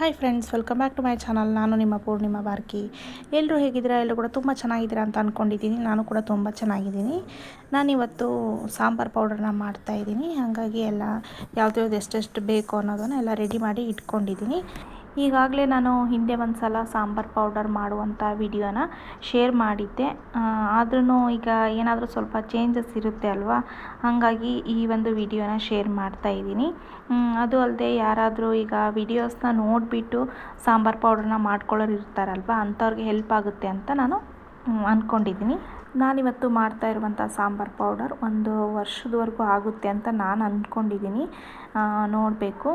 Hi friends, welcome back to my channel. ನಾನು ನಿಮ್ಮ ಪೂರ್ಣಿಮಾ ಬಾರ್ಕಿ. ಎಲ್ಲರೂ ಹೇಗಿದ್ದೀರಾ? ಎಲ್ಲರೂ ಕೂಡ ತುಂಬ ಚೆನ್ನಾಗಿದ್ದೀರಾ ಅಂತ ಅಂದ್ಕೊಂಡಿದ್ದೀನಿ. ನಾನು ಕೂಡ ತುಂಬ ಚೆನ್ನಾಗಿದ್ದೀನಿ. ನಾನಿವತ್ತು ಸಾಂಬಾರು ಪೌಡರ್ನ ಮಾಡ್ತಾಯಿದ್ದೀನಿ. ಹಾಗಾಗಿ ಎಲ್ಲ ಯಾವ್ದು ಎಷ್ಟೆಷ್ಟು ಬೇಕು ಅನ್ನೋದನ್ನು ಎಲ್ಲ ರೆಡಿ ಮಾಡಿ ಇಟ್ಕೊಂಡಿದ್ದೀನಿ. ಈಗಾಗಲೇ ನಾನು ಹಿಂದೆ ಒಂದು ಸಲ ಸಾಂಬಾರು ಪೌಡರ್ ಮಾಡುವಂಥ ವಿಡಿಯೋನ ಶೇರ್ ಮಾಡಿದ್ದೆ. ಆದ್ರೂ ಈಗ ಏನಾದರೂ ಸ್ವಲ್ಪ ಚೇಂಜಸ್ ಇರುತ್ತೆ ಅಲ್ವಾ, ಹಾಗಾಗಿ ಈ ಒಂದು ವಿಡಿಯೋನ ಶೇರ್ ಮಾಡ್ತಾಯಿದ್ದೀನಿ. ಅದು ಅಲ್ಲದೆ ಯಾರಾದರೂ ಈಗ ವಿಡಿಯೋಸ್ನ ನೋಡಿಬಿಟ್ಟು ಸಾಂಬಾರು ಪೌಡರ್ನ ಮಾಡ್ಕೊಳ್ಳೋರು ಇರ್ತಾರಲ್ವ, ಅಂಥವ್ರಿಗೆ ಹೆಲ್ಪ್ ಆಗುತ್ತೆ ಅಂತ ನಾನು ಅಂದ್ಕೊಂಡಿದ್ದೀನಿ. ನಾನಿವತ್ತು ಮಾಡ್ತಾ ಇರುವಂಥ ಸಾಂಬಾರು ಪೌಡರ್ 1 ವರ್ಷದವರೆಗೂ ಆಗುತ್ತೆ ಅಂತ ನಾನು ಅಂದ್ಕೊಂಡಿದ್ದೀನಿ. ನೋಡಬೇಕು.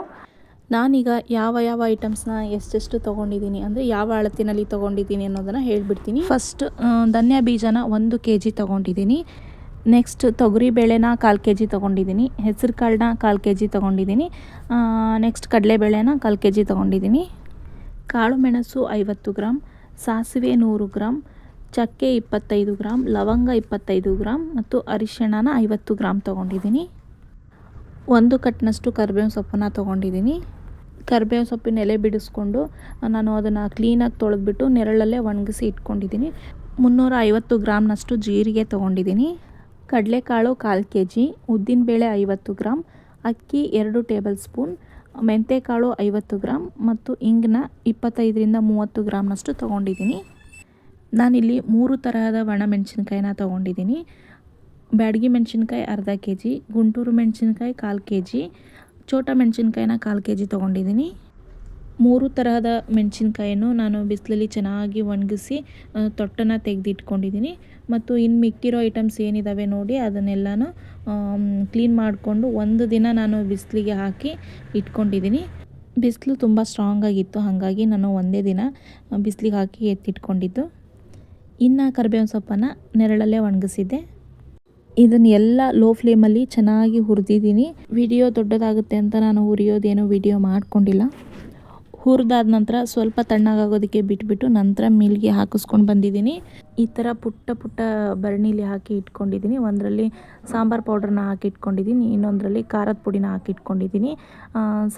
ನಾನೀಗ ಯಾವ ಐಟಮ್ಸ್ನ ಎಷ್ಟೆಷ್ಟು ತೊಗೊಂಡಿದ್ದೀನಿ ಅಂದರೆ ಯಾವ ಅಳತಿನಲ್ಲಿ ತೊಗೊಂಡಿದ್ದೀನಿ ಅನ್ನೋದನ್ನು ಹೇಳ್ಬಿಡ್ತೀನಿ. ಫಸ್ಟ್ ಧನ್ಯ ಬೀಜನ 1 kg ತೊಗೊಂಡಿದ್ದೀನಿ. ನೆಕ್ಸ್ಟ್ ತೊಗರಿಬೇಳೆನ 1/4 kg ತೊಗೊಂಡಿದ್ದೀನಿ. ಹೆಸರು ಕಾಳನ್ನ 1/4 kg ತೊಗೊಂಡಿದ್ದೀನಿ. ನೆಕ್ಸ್ಟ್ ಕಡಲೆಬೇಳೆನ 1/4 kg ತೊಗೊಂಡಿದ್ದೀನಿ. ಕಾಳು ಮೆಣಸು 50 ಗ್ರಾಮ್, ಸಾಸಿವೆ 100 ಗ್ರಾಮ್, ಚಕ್ಕೆ 25 ಗ್ರಾಮ್, ಲವಂಗ 25 ಗ್ರಾಮ್ ಮತ್ತು ಅರಿಶಿಣನ 50 ಗ್ರಾಮ್ ತೊಗೊಂಡಿದ್ದೀನಿ. 1 ಕಟ್ನಷ್ಟು ಕರಿಬೇವಿನ ಸೊಪ್ಪನ್ನು ತೊಗೊಂಡಿದ್ದೀನಿ. ಕರಿಬೇವಿನ ಸೊಪ್ಪಿನ ಎಲೆ ಬಿಡಿಸ್ಕೊಂಡು ನಾನು ಅದನ್ನು ಕ್ಲೀನಾಗಿ ತೊಳೆದ್ಬಿಟ್ಟು ನೆರಳಲ್ಲೇ ಒಣಗಿಸಿ ಇಟ್ಕೊಂಡಿದ್ದೀನಿ. 350 ಗ್ರಾಮ್ನಷ್ಟು ಜೀರಿಗೆ ತೊಗೊಂಡಿದ್ದೀನಿ. ಕಡಲೆಕಾಳು 1/4 kg, ಉದ್ದಿನಬೇಳೆ 50 ಗ್ರಾಮ್, ಅಕ್ಕಿ 2 ಟೇಬಲ್ ಸ್ಪೂನ್, ಮೆಂತೆಕಾಳು 50 ಗ್ರಾಮ್ ಮತ್ತು ಇಂಗನ್ನ 25ರಿಂದ 30 ಗ್ರಾಮ್ನಷ್ಟು ತೊಗೊಂಡಿದ್ದೀನಿ. ನಾನಿಲ್ಲಿ 3 ತರಹದ ಒಣಮೆಣಸಿನ್ಕಾಯಿನ ತೊಗೊಂಡಿದ್ದೀನಿ. ಬ್ಯಾಡಗಿ ಮೆಣಸಿನ್ಕಾಯಿ 1/2 kg, ಗುಂಟೂರು ಮೆಣಸಿನ್ಕಾಯಿ 1/4 kg, ಚೋಟ ಮೆಣಸಿನ್ಕಾಯಿನ 1/4 kg ತೊಗೊಂಡಿದ್ದೀನಿ. 3 ತರಹದ ಮೆಣಸಿನ್ಕಾಯನ್ನು ನಾನು ಬಿಸಿಲಲ್ಲಿ ಚೆನ್ನಾಗಿ ಒಣಗಿಸಿ ತೊಟ್ಟನ್ನು ತೆಗೆದಿಟ್ಕೊಂಡಿದ್ದೀನಿ. ಮತ್ತು ಇನ್ನು ಮಿಕ್ಕಿರೋ ಐಟಮ್ಸ್ ಏನಿದ್ದಾವೆ ನೋಡಿ, ಅದನ್ನೆಲ್ಲನೂ ಕ್ಲೀನ್ ಮಾಡಿಕೊಂಡು 1 ದಿನ ನಾನು ಬಿಸಿಲಿಗೆ ಹಾಕಿ ಇಟ್ಕೊಂಡಿದ್ದೀನಿ. ಬಿಸಿಲು ತುಂಬ ಸ್ಟ್ರಾಂಗಾಗಿತ್ತು, ಹಾಗಾಗಿ ನಾನು ಒಂದೇ ದಿನ ಬಿಸಿಲಿಗೆ ಹಾಕಿ ಎತ್ತಿಟ್ಕೊಂಡಿದ್ದು. ಇನ್ನು ಕರಿಬೇವಿನ ಸೊಪ್ಪನ್ನು ನೆರಳಲ್ಲೇ ಒಣಗಿಸಿದ್ದೆ. ಇದನ್ನೆಲ್ಲ ಲೋ ಫ್ಲೇಮಲ್ಲಿ ಚೆನ್ನಾಗಿ ಹುರಿದಿದ್ದೀನಿ. ವಿಡಿಯೋ ದೊಡ್ಡದಾಗುತ್ತೆ ಅಂತ ನಾನು ಹುರಿಯೋದೇನೋ ವಿಡಿಯೋ ಮಾಡ್ಕೊಂಡಿಲ್ಲ. ಹುರಿದಾದ ನಂತರ ಸ್ವಲ್ಪ ತಣ್ಣಗಾಗೋದಕ್ಕೆ ಬಿಟ್ಬಿಟ್ಟು ನಂತರ ಮಿಲ್ಗೆ ಹಾಕಿಸ್ಕೊಂಡು ಬಂದಿದ್ದೀನಿ. ಈ ಥರ ಪುಟ್ಟ ಬರಣಿಲಿ ಹಾಕಿ ಇಟ್ಕೊಂಡಿದ್ದೀನಿ. ಒಂದರಲ್ಲಿ ಸಾಂಬಾರು ಪೌಡ್ರನ್ನ ಹಾಕಿ ಇಟ್ಕೊಂಡಿದ್ದೀನಿ, ಇನ್ನೊಂದರಲ್ಲಿ ಖಾರದ ಪುಡಿನ ಹಾಕಿ ಇಟ್ಕೊಂಡಿದ್ದೀನಿ.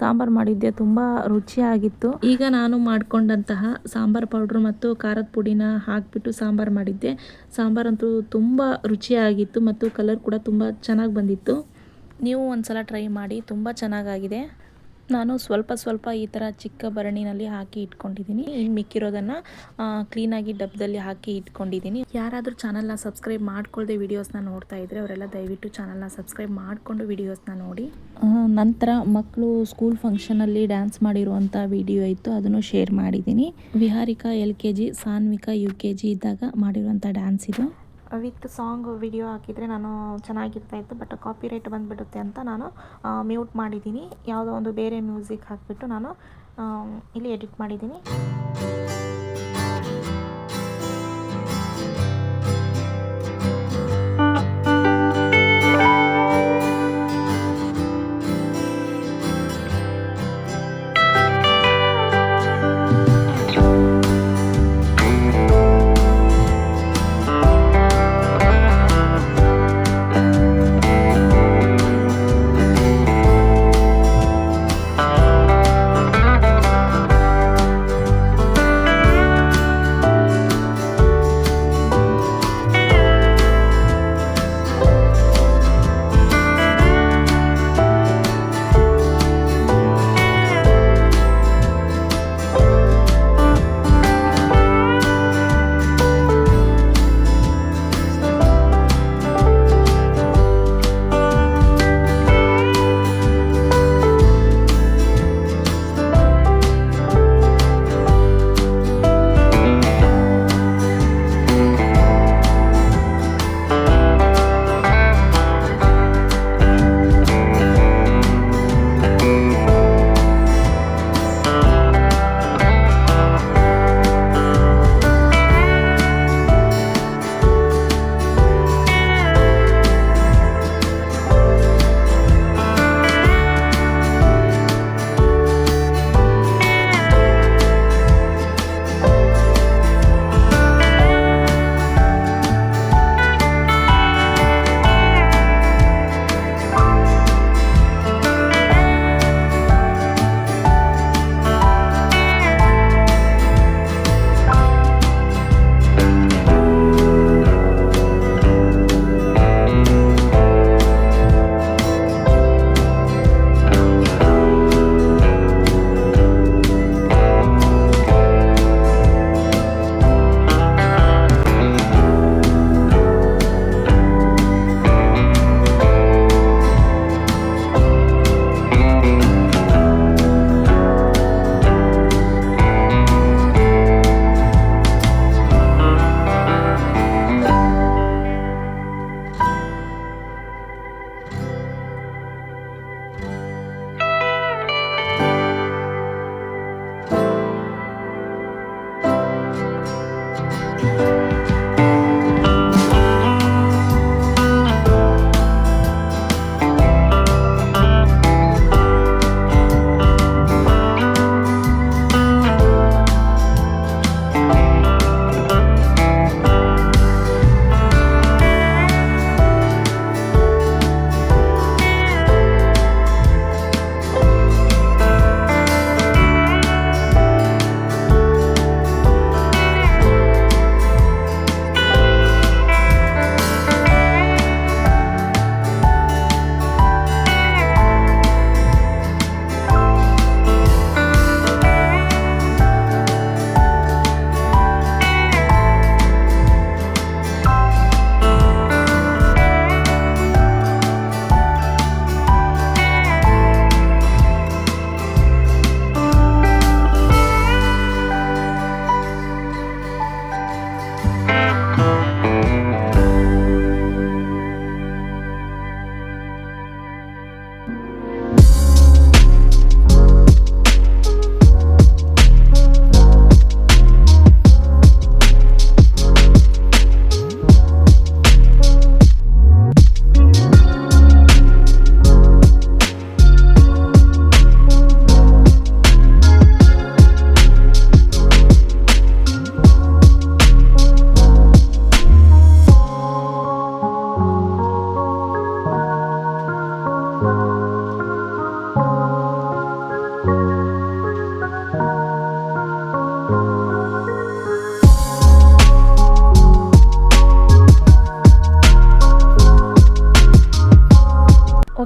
ಸಾಂಬಾರು ಮಾಡಿದ್ದೆ ತುಂಬ ರುಚಿಯಾಗಿತ್ತು. ಈಗ ನಾನು ಮಾಡ್ಕೊಂಡಂತಹ ಸಾಂಬಾರು ಪೌಡ್ರು ಮತ್ತು ಖಾರದ ಪುಡಿನ ಹಾಕಿಬಿಟ್ಟು ಸಾಂಬಾರು ಮಾಡಿದ್ದೆ. ಸಾಂಬಾರಂತೂ ತುಂಬ ರುಚಿಯಾಗಿತ್ತು ಮತ್ತು ಕಲರ್ ಕೂಡ ತುಂಬ ಚೆನ್ನಾಗಿ ಬಂದಿತ್ತು. ನೀವು ಒಂದ್ಸಲ ಟ್ರೈ ಮಾಡಿ, ತುಂಬ ಚೆನ್ನಾಗಾಗಿದೆ. ನಾನು ಸ್ವಲ್ಪ ಈ ಥರ ಚಿಕ್ಕ ಭರಣಿನಲ್ಲಿ ಹಾಕಿ ಇಟ್ಕೊಂಡಿದ್ದೀನಿ. ಇನ್ನು ಮಿಕ್ಕಿರೋದನ್ನು ಕ್ಲೀನಾಗಿ ಡಬ್ಬದಲ್ಲಿ ಹಾಕಿ ಇಟ್ಕೊಂಡಿದ್ದೀನಿ. ಯಾರಾದರೂ ಚಾನಲ್ನ ಸಬ್ಸ್ಕ್ರೈಬ್ ಮಾಡ್ಕೊಳ್ಳದೆ ವೀಡಿಯೋಸ್ನ ನೋಡ್ತಾ ಇದ್ದರೆ ಅವರೆಲ್ಲ ದಯವಿಟ್ಟು ಚಾನಲ್ನ ಸಬ್ಸ್ಕ್ರೈಬ್ ಮಾಡಿಕೊಂಡು ವೀಡಿಯೋಸ್ನ ನೋಡಿ. ನಂತರ ಮಕ್ಕಳು ಸ್ಕೂಲ್ ಫಂಕ್ಷನಲ್ಲಿ ಡ್ಯಾನ್ಸ್ ಮಾಡಿರುವಂಥ ವಿಡಿಯೋ ಇತ್ತು, ಅದನ್ನು ಶೇರ್ ಮಾಡಿದ್ದೀನಿ. ವಿಹಾರಿಕಾ LKG, ಸಾನ್ವಿಕಾ UKG ಇದ್ದಾಗ ಮಾಡಿರುವಂಥ ಡ್ಯಾನ್ಸ್ ಇದು. ವಿತ್ ಸಾಂಗ್ ವಿಡಿಯೋ ಹಾಕಿದರೆ ನಾನು ಚೆನ್ನಾಗಿರ್ತಾಯಿತ್ತು, ಬಟ್ ಕಾಪಿರೈಟ್ ಬಂದುಬಿಡುತ್ತೆ ಅಂತ ನಾನು ಮ್ಯೂಟ್ ಮಾಡಿದ್ದೀನಿ. ಯಾವುದೋ ಒಂದು ಬೇರೆ ಮ್ಯೂಸಿಕ್ ಹಾಕಿಬಿಟ್ಟು ನಾನು ಇಲ್ಲಿ ಎಡಿಟ್ ಮಾಡಿದ್ದೀನಿ.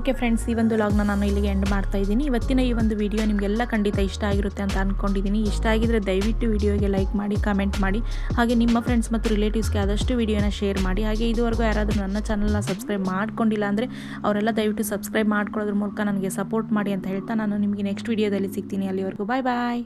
ಓಕೆ ಫ್ರೆಂಡ್ಸ್, ಈ ಒಂದು ವ್ಲಾಗ್ನ ನಾನು ಇಲ್ಲಿಗೆ ಎಂಡ್ ಮಾಡ್ತಾ ಇದ್ದೀನಿ. ಇವತ್ತಿನ ಈ ಒಂದು ವಿಡಿಯೋ ನಿಮಗೆಲ್ಲ ಖಂಡಿತ ಇಷ್ಟ ಆಗಿರುತ್ತೆ ಅಂತ ಅಂದ್ಕೊಂಡಿದ್ದೀನಿ. ಇಷ್ಟ ಆಗಿದ್ರೆ ದಯವಿಟ್ಟು ವಿಡಿಯೋಗೆ ಲೈಕ್ ಮಾಡಿ, ಕಮೆಂಟ್ ಮಾಡಿ, ಹಾಗೆ ನಿಮ್ಮ ಫ್ರೆಂಡ್ಸ್ ಮತ್ತು ರಿಲೇಟಿವ್ಸ್ಗೆ ಆದಷ್ಟು ವಿಡಿಯೋನ ಶೇರ್ ಮಾಡಿ. ಹಾಗೆ ಇದುವರೆಗೂ ಯಾರಾದರೂ ನನ್ನ ಚಾನಲ್ನ ಸಬ್ಸ್ಕ್ರೈಬ್ ಮಾಡ್ಕೊಂಡಿಲ್ಲ ಅಂದರೆ ಅವರೆಲ್ಲ ದಯವಿಟ್ಟು ಸಬ್ಸ್ಕ್ರೈಬ್ ಮಾಡ್ಕೊಳ್ಳೋದ್ರ ಮೂಲಕ ನನಗೆ ಸಪೋರ್ಟ್ ಮಾಡಿ ಅಂತ ಹೇಳ್ತಾ ನಾನು ನಿಮಗೆ ನೆಕ್ಸ್ಟ್ ವಿಡಿಯೋದಲ್ಲಿ ಸಿಗ್ತೀನಿ. ಅಲ್ಲಿವರೆಗೂ ಬಾಯ್ ಬಾಯ್.